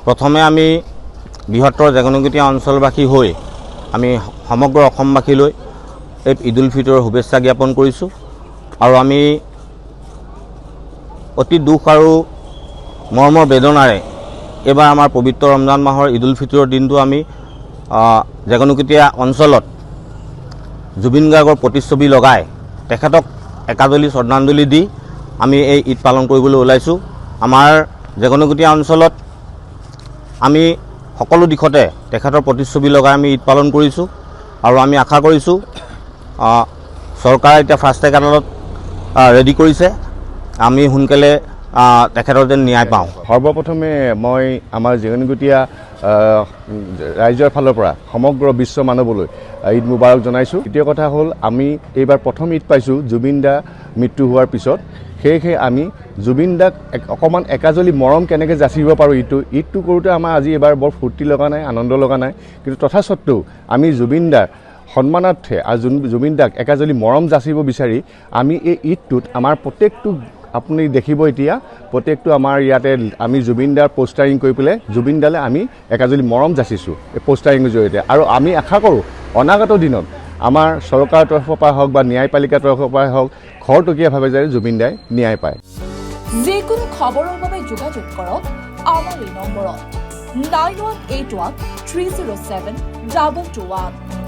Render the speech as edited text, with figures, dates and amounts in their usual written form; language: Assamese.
প্ৰথমে আমি বৃহত্তৰ জেগনগতীয়া অঞ্চলবাসী হৈ আমি সমগ্ৰ অসমবাসীলৈ এই ঈদ উল ফিতৰৰ শুভেচ্ছা জ্ঞাপন কৰিছোঁ আৰু আমি অতি দুখ আৰু মৰ্মৰ বেদনাৰে এইবাৰ আমাৰ পবিত্ৰ ৰমজান মাহৰ ঈদ উল ফিতৰৰ দিনটো আমি জেগনগতীয়া অঞ্চলত জুবিন গাৰ্গৰ প্ৰতিচ্ছবি লগাই তেখেতক একাজলি শ্ৰদ্ধাঞ্জলি দি আমি এই ঈদ পালন কৰিবলৈ ওলাইছোঁ। আমাৰ জেগনগতীয়া অঞ্চলত আমি সকলো দিশতে তেখেতৰ প্ৰতিচ্ছবি লগাই আমি ঈদ পালন কৰিছোঁ আৰু আমি আশা কৰিছোঁ চৰকাৰে এতিয়া ফাষ্ট ট্ৰেক আদালত ৰেডি কৰিছে, আমি সোনকালে তেখেতৰ যেন ন্যায় পাওঁ। সৰ্বপ্ৰথমে মই আমাৰ জেগনগতীয়া ৰাইজৰ ফালৰ পৰা সমগ্ৰ বিশ্ব মানৱলৈ ঈদ মুবাৰক জনাইছোঁ। দ্বিতীয় কথা হ'ল আমি এইবাৰ প্ৰথম ঈদ পাইছোঁ জুবিন দা মৃত্যু হোৱাৰ পিছত, সেয়েহে আমি জুবিন দাক অকণমান একাজলি মৰম কেনেকৈ যাচিব পাৰোঁ ঈদটো কৰোঁতে আমাৰ আজি এইবাৰ বৰ ফূৰ্তি লগা নাই, আনন্দ লগা নাই, কিন্তু তথাস্বত্বেও আমি জুবিন দাৰ সন্মানাৰ্থে আৰু জুবিন দাক একাজলি মৰম যাচিব বিচাৰি আমি এই ঈদটোত আমাৰ প্ৰত্যেকটো আপুনি দেখিব এতিয়া প্ৰত্যেকটো আমাৰ ইয়াতে আমি জুবিন দাৰ পোষ্টাৰিং কৰি পেলাই জুবিন দালে আমি একাজলি মৰম যাচিছোঁ এই পোষ্টাৰিঙৰ জৰিয়তে। আৰু আমি আশা কৰোঁ অনাগত দিনত আমাৰ চৰকাৰৰ তৰফৰ পৰা হওক বা ন্যায়পালিকাৰ তৰফৰ পৰাই হওক খৰতকীয়াভাৱে যাতে জুবিন দাই ন্যায় পায়। যিকোনো খবৰৰ বাবে যোগাযোগ কৰক আমাৰ এই নম্বৰত 9181 307 221।